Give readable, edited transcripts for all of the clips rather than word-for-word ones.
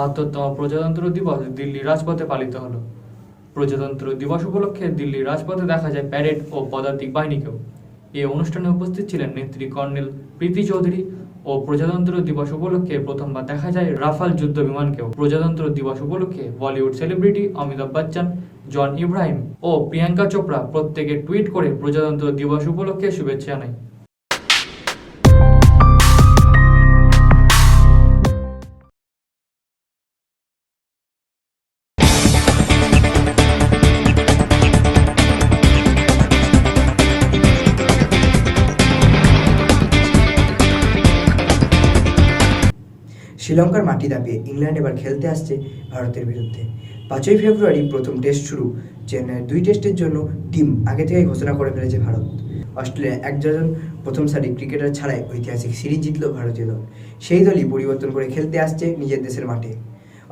৭২তম প্রজাতন্ত্র দিবস দিল্লি রাজপথে পালিত হলো। প্রজাতন্ত্র দিবস উপলক্ষে দিল্লির রাজপথে দেখা যায় প্যারেড ও পদাতিক বাহিনীকেও। এই অনুষ্ঠানে উপস্থিত ছিলেন নেত্রী কর্নেল প্রীতি চৌধুরী ও প্রজাতন্ত্র দিবস উপলক্ষে প্রথমবার দেখা যায় রাফাল যুদ্ধ বিমানকেও। প্রজাতন্ত্র দিবস উপলক্ষে বলিউড সেলিব্রিটি অমিতাভ বচ্চন, জন ইব্রাহিম ও প্রিয়াঙ্কা চোপড়া প্রত্যেকে টুইট করে প্রজাতন্ত্র দিবস উপলক্ষে শুভেচ্ছা জানায়। শ্রীলঙ্কার মাটি দাপিয়ে ইংল্যান্ড এবার খেলতে আসছে ভারতের বিরুদ্ধে। 5ই ফেব্রুয়ারি প্রথম টেস্ট শুরু। চেন্নাইয়ের 2 টেস্টের জন্য টিম আগে থেকেই ঘোষণা করে ফেলেছে ভারত। অস্ট্রেলিয়া একজন প্রথম সারির ক্রিকেটার ছাড়াই ঐতিহাসিক সিরিজ জিতল ভারতীয় দল। সেই দলই পরিবর্তন করে খেলতে আসছে নিজের দেশের মাঠে।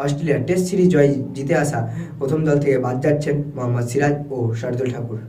অস্ট্রেলিয়ার টেস্ট সিরিজ জয় জিতে আসা প্রথম দল থেকে বাদ যাচ্ছেন মোহাম্মদ সিরাজ ও শার্দুল ঠাকুর।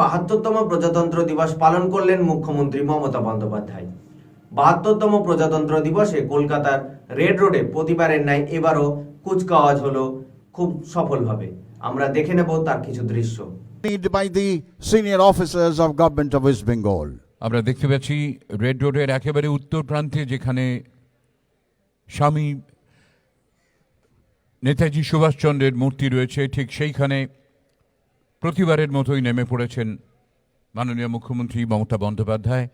72তম প্রজাতন্ত্র দিবস পালন করলেন মুখ্যমন্ত্রী মমতা বন্দ্যোপাধ্যায়। 72তম প্রজাতন্ত্র দিবসে কলকাতার রেড রোডে প্রতিবারের ন্যায় এবারও কুচকাওয়াজ হলো খুব সফলভাবে। আমরা দেখে নেব তার কিছু দৃশ্য। By the senior officers of government of West Bengal. আমরা দেখতে পাচ্ছি রেড রোডের একেবারে উত্তর প্রান্তে, যেখানে স্বামী নেতাজি সুভাষচন্দ্রের মূর্তি রয়েছে, ঠিক সেইখানে প্রতিবারের মতোই নেমে পড়েছেন মাননীয় মুখ্যমন্ত্রী মমতা বন্দ্যোপাধ্যায়।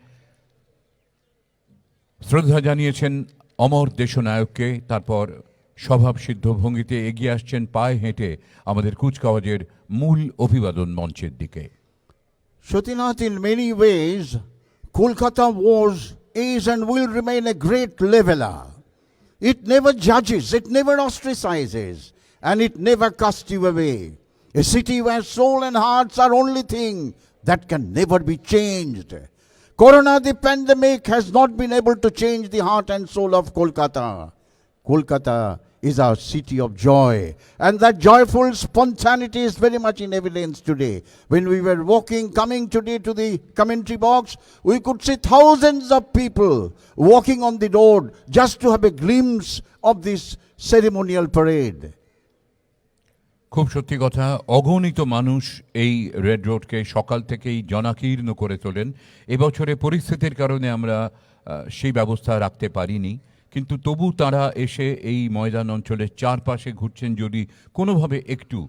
শ্রদ্ধা জানিয়েছেন অমর দেশনায়ককে, তারপর স্বভাবসিদ্ধ ভঙ্গিতে এগিয়ে আসছেন পায়ে হেঁটে আমাদের কুচকাওয়াজের মূল অভিবাদন মঞ্চের দিকে। Shatinath, in many ways, Kolkata was, is and will remain a great leveler. It never judges, it never ostracizes, and it never casts you away. A city where soul and hearts are only thing that can never be changed. Corona, the pandemic, has not been able to change the heart and soul of Kolkata. Kolkata is our city of joy, and that joyful spontaneity is very much in evidence today. When we were walking, coming today to the commentary box, we could see thousands of people walking on the road just to have a glimpse of this ceremonial parade. খুব সত্যি কথা, অগণিত মানুষ এই red রোডকে সকাল থেকেই জনাকীর্ণ করে তোলেন। এবছরে পরিস্থিতির কারণে আমরা সেই ব্যবস্থা রাখতে পারিনি, কিন্তু তবু তারা এসে এই ময়দান অঞ্চলের চারপাশে ঘুরছেন, যদি কোনোভাবে একটু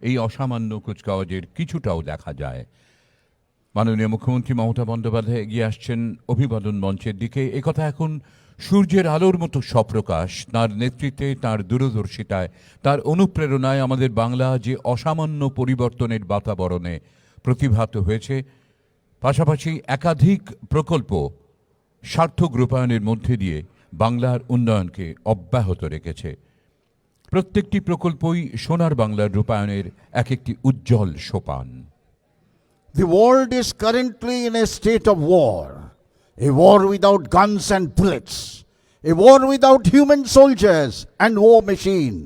এই অসামান্য কুচকাওয়াজের কিছুটাও দেখা যায়। মাননীয় মুখ্যমন্ত্রী মমতা বন্দ্যোপাধ্যায় এগিয়ে আসছেন অভিবাদন মঞ্চের দিকে। একথা এখন সূর্যের আলোর মতো স্বপ্রকাশ। তার নেতৃত্বে, তার দূরদর্শিতায়, তার অনুপ্রেরণায় আমাদের বাংলা যে অসামান্য পরিবর্তনের বাতাবরণে প্রতিভাত হয়েছে, পাশাপাশি একাধিক প্রকল্প সার্থক রূপায়ণের মধ্যে দিয়ে বাংলার উন্নয়নকে অব্যাহত রেখেছে। প্রত্যেকটি প্রকল্পই সোনার বাংলার রূপায়ণের এক একটি উজ্জ্বল সোপান। The world is currently in a state of war. A war without guns and bullets. A war without human soldiers and war machine.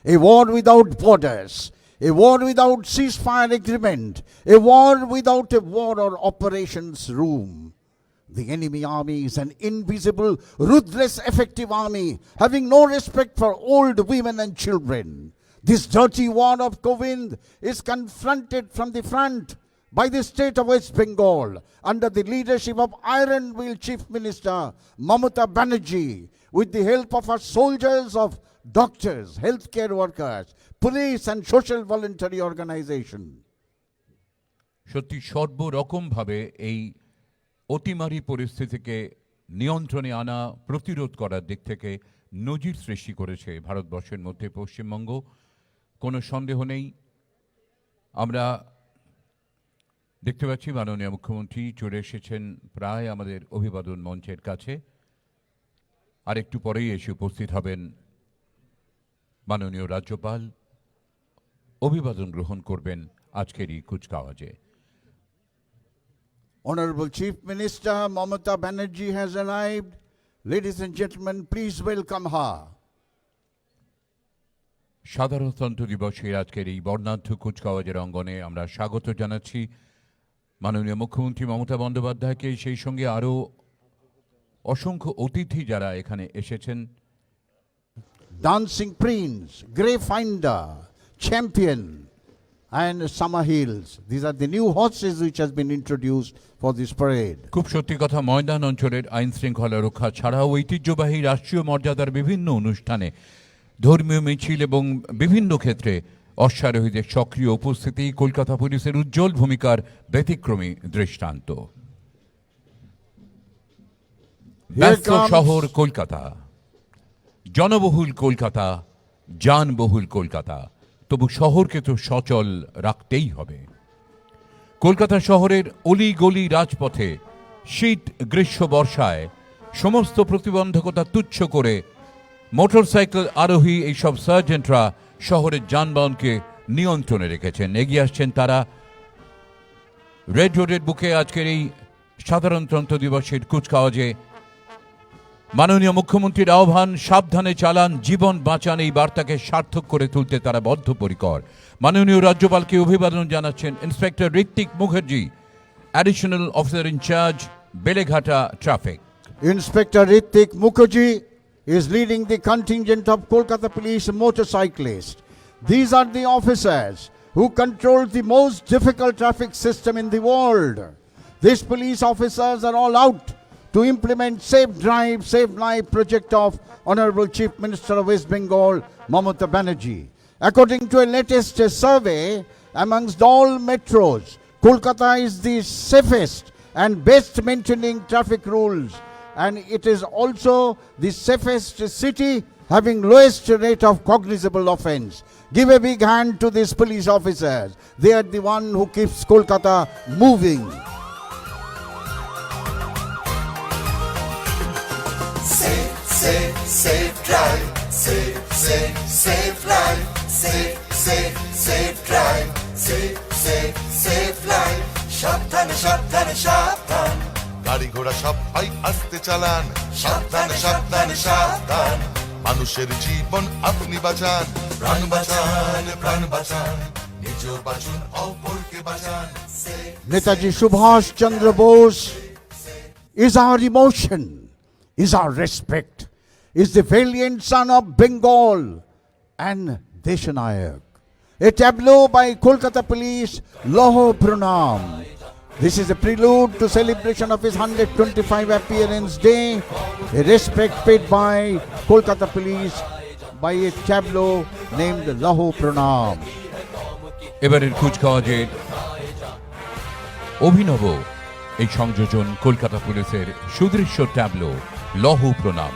A war without borders. A war without ceasefire agreement. A war without a war or operations room. The enemy army is an invisible, ruthless, effective army, having no respect for old women and children. This dirty war of COVID is confronted from the front by the state of West Bengal under the leadership of Iron Will Chief Minister Mamata Banerjee, with the help of our soldiers, of doctors, healthcare workers, police and social voluntary organization. সত্যি সর্বরকমভাবে এই অতিমারী পরিস্থিতিকে নিয়ন্ত্রণে আনা, প্রতিরোধ করার দিক থেকে নজির সৃষ্টি করেছে ভারতবর্ষের মধ্যে পশ্চিমবঙ্গ। কোনো সন্দেহ নেই। আমরা দেখতে পাচ্ছি মাননীয় মুখ্যমন্ত্রী চলে এসেছেন প্রায় আমাদের অভিবাদন মঞ্চের কাছে। আর একটু পরেই এসে উপস্থিত হবেন মাননীয় রাজ্যপাল, অভিবাদন গ্রহণ করবেন আজকের এই কুচকাওয়াজে। Honorable Chief Minister Mamata Banerjee has arrived. Ladies and gentlemen, please welcome her. সাধারণতন্ত্র দিবসের আজকের এই বর্ণাঢ্য কুচকাওয়াজের অঙ্গনে আমরা স্বাগত জানাচ্ছি মাননীয় মুখ্যমন্ত্রী মমতা বন্দ্যোপাধ্যায়কে, সেই সঙ্গে আরও অসংখ্য অতিথি যারা এখানে এসেছেন। Dancing Prince, Grey Finder, Champion and Summer Hills. These are the new horses which has been introduced for this parade. খুব সত্যি কথা, ময়দান অঞ্চলের আইন শৃঙ্খলা রক্ষা ছাড়াও ঐতিহ্যবাহী রাষ্ট্রীয় মর্যাদার বিভিন্ন অনুষ্ঠানে, ধর্মীয় মিছিল এবং বিভিন্ন ক্ষেত্রে অশ্বারোহীদের সক্রিয় উপস্থিতি কলকাতা পুলিশের উজ্জ্বল ভূমিকার ব্যতিক্রমী দৃষ্টান্ত। ব্যস্ত শহর কলকাতা, জনবহুল কলকাতা, যানবহুল কলকাতা, তবু শহরকে তো সচল রাখতেই হবে। কলকাতা শহরের অলি গলি রাজপথে শীত গ্রীষ্ম বর্ষায় সমস্ত প্রতিবন্ধকতা তুচ্ছ করে মোটরসাইকেল আরোহী এইসব সার্জেন্টরা শহরের যানবাহনকে নিয়ন্ত্রণে রেখেছেন। এগিয়ে আসছেন তারা রেড রোডের বুকে আজকের এই সাধারণতন্ত্র দিবসের কুচকাওয়াজে। মাননীয় মুখ্যমন্ত্রীর আহ্বান, সাবধানে চালান, জীবন বাঁচান, এই বার্তাকে সার্থক করে তুলতে তারা বদ্ধপরিকর। মাননীয় রাজ্যপালকে অভিবাদন জানাচ্ছেন inspector Ritwik Mukherjee, Additional Officer in Charge, Beleghata Traffic. Inspector Ritik Mukherjee is leading the contingent of Kolkata Police motorcyclists. These are the officers who control the most difficult traffic system in the world. These police officers are all out to implement Safe Drive, Safe Life project of Honorable Chief Minister of West Bengal, Mamata Banerjee. According to a latest survey, amongst all metros, Kolkata is the safest and best maintaining traffic rules, and it is also the safest city having lowest rate of cognizable offence. Give a big hand to these police officers. They are the one who keeps Kolkata moving. Safe drive, safe life, safe drive, safe life, সাবধানে সাবধানে সাবধান, গাড়ি ঘোড়া সবাই আস্তে চালান, সাবধানে সাবধানে সাবধান, মানুষের জীবন আপনি বাঁচান, প্রাণ বাঁচান, প্রাণ বাঁচান, নিজেও বাঁচুন অপরকে বাঁচান। Netaji Subhash Chandra Bose is our emotion, is our respect, is the valiant son of Bengal and Deshanayak. A tableau by Kolkata Police, Loho Pranam. This is a prelude to celebration of his 125 appearance day, a respect paid by Kolkata Police by a tableau named Loho Pranam. এবারের কুচকাওয়াজের অভিনব এই সংযোজন কলকাতা পুলিশের সুদৃশ্য tableau লৌহ প্রণাম।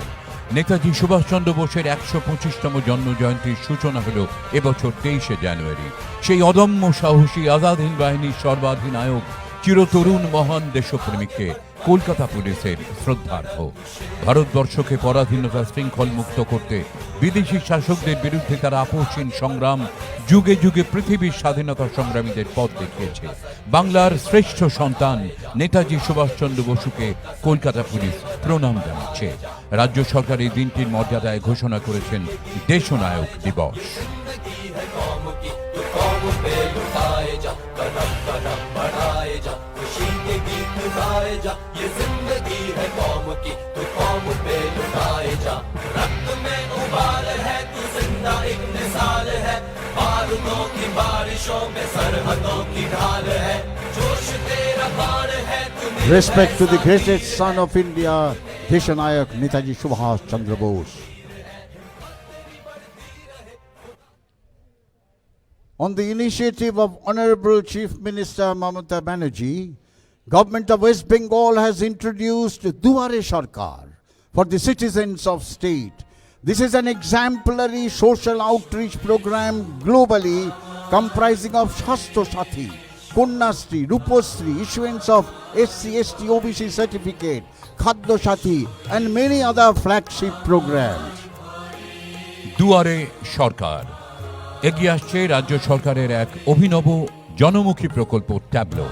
নেতাজি সুভাষচন্দ্র বোসের ১২৫তম জন্মজয়ন্তীর সূচনা হল এবছর ২৩শে জানুয়ারি। সেই অদম্য সাহসী আজাদ হিন্দ বাহিনীর সর্বাধিনায়ক চিরতরুণ মহান দেশপ্রেমিককে কলকাতা পুলিশের শ্রদ্ধার্ঘ। ভারতবর্ষকে পরাধীনতা শৃঙ্খল মুক্ত করতে বিদেশি শাসকদের বিরুদ্ধে তার আপোষহীন সংগ্রাম যুগে যুগে পৃথিবীর স্বাধীনতা সংগ্রামীদের পথ দেখিয়েছে। বাংলার শ্রেষ্ঠ সন্তান নেতাজি সুভাষচন্দ্র বসুকে কলকাতা পুলিশ প্রণাম জানাচ্ছে। রাজ্য সরকার এই দিনটির মর্যাদায় ঘোষণা করেছেন দেশনায়ক দিবস। Respect to the greatest son of India, Deshanayak Netaji Subhash Chandra Bose. On the initiative of Honorable Chief Minister Mamata Banerjee, Government of West Bengal has introduced Duare Sarkar for the citizens of state. This is an exemplary social outreach program globally comprising of Shastro Sathi, Kunnasri, Rupasri, issuance of SC, ST, OBC certificate, Khaddo Sathi and many other flagship programs. দুয়ারে সরকার এগিয়ে আসছে রাজ্য সরকারের এক অভিনব জনমুখী প্রকল্প tableau.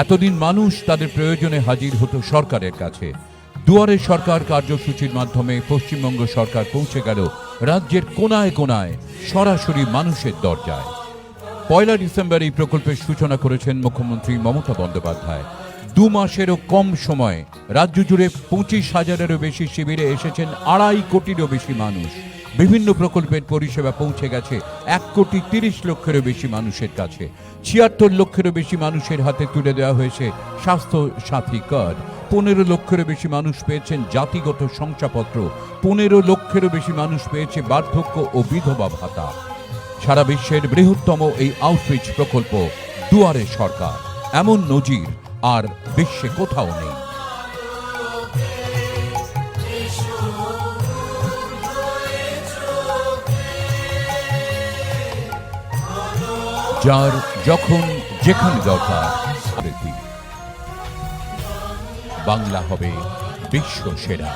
এতদিন মানুষ তাদের প্রয়োজনে হাজির হতো সরকারের কাছে। দুয়ারে সরকার কার্যসূচির মাধ্যমে পশ্চিমবঙ্গ সরকার পৌঁছে গেল রাজ্যের কোনায় কোনায় সরাসরি মানুষের দরজায়। ১ ডিসেম্বর এই প্রকল্পের সূচনা করেছেন মুখ্যমন্ত্রী মমতা বন্দ্যোপাধ্যায়। ২ মাসেরও কম সময়ে রাজ্য জুড়ে ২৫,০০০-এরও বেশি শিবিরে এসেছেন ২.৫ কোটিরও বেশি মানুষ। বিভিন্ন প্রকল্পের পরিষেবা পৌঁছে গেছে ১,৩০,০০,০০০-এরও বেশি মানুষের কাছে। ৭৬ লক্ষেরও বেশি মানুষের হাতে তুলে দেওয়া হয়েছে স্বাস্থ্য সাথী কার্ড। ১৫ লক্ষেরও বেশি মানুষ পেয়েছেন জাতিগত শংসাপত্র। ১৫ লক্ষেরও বেশি মানুষ পেয়েছে বার্ধক্য ও বিধবা ভাতা। সারা বিশ্বের বৃহত্তম এই আউটরিচ প্রকল্প দুয়ারে সরকার, এমন নজির আর বিশ্বে কোথাও নেই। যার যখন যেখানে দরকার, বাংলা হবে বিশ্ব সেরা।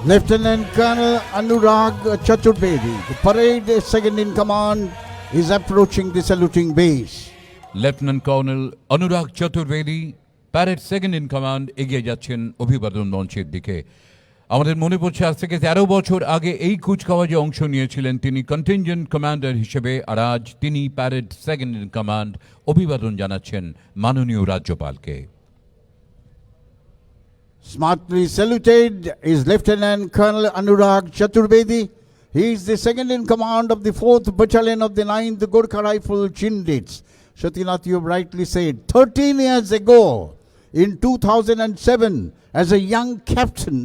Lieutenant Colonel Anurag Chaturvedi, the parade second in command, is approaching the saluting base. Lieutenant colonel Anurag Chaturvedi parade second in command এগিয়ে যাচ্ছেন অভিবাদন মঞ্চের দিকে। আমাদের মনে পড়ছে আজ থেকে 13 বছর আগে এই কুচকাওয়াজে অংশ নিয়েছিলেন তিনি কন্টিনজেন্ট কমান্ডার হিসেবে, আর আজ তিনি প্যারেড সেকেন্ড ইন কমান্ড অভিবাদন জানাচ্ছেন মাননীয় রাজ্যপালকে। Smartly saluted is Lieutenant Colonel Anurag Chaturvedi. He is the second in command of the 4th Battalion of the 9th Gorkha Rifle Chindits. Shatinat, you have rightly said, 13 years ago, in 2007, as a young captain,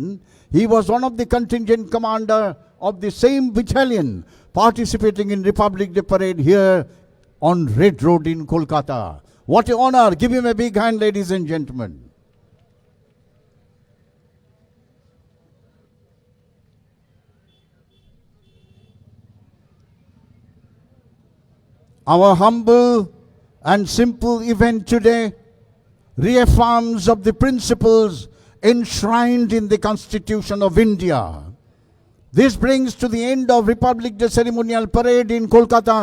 he was one of the contingent commander of the same battalion participating in Republic Day parade here on Red Road in Kolkata. What an honor. Give him a big hand, ladies and gentlemen. Our humble and simple event today reaffirms of the principles enshrined in the Constitution of India. This brings to the end of Republic Day ceremonial parade in Kolkata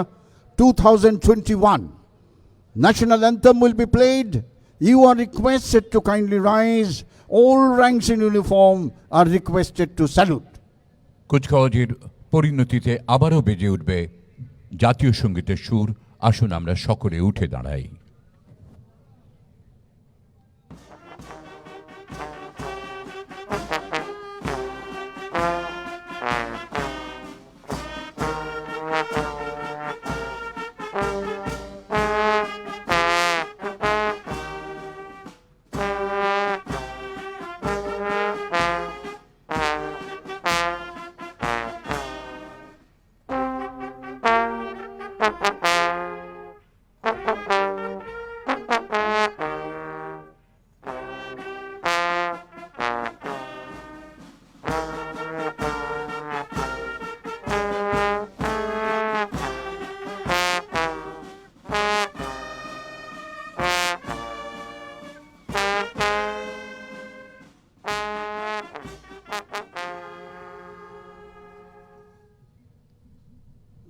2021. National anthem will be played. You are requested to kindly rise. All ranks in uniform are requested to salute. কুচকাওয়াজের পরিণতিতে আবারও বেজে উঠবে জাতীয় সঙ্গীতের সুর। আসুন আমরা সকলে উঠে দাঁড়াই।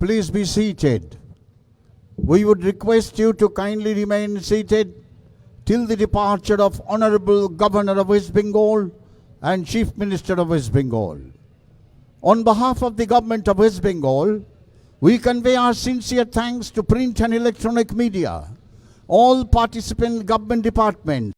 Please be seated. We would request you to kindly remain seated till the departure of Honorable Governor of West Bengal and Chief Minister of West Bengal. On behalf of the Government of West Bengal, we convey our sincere thanks to print and electronic media, all participant government departments,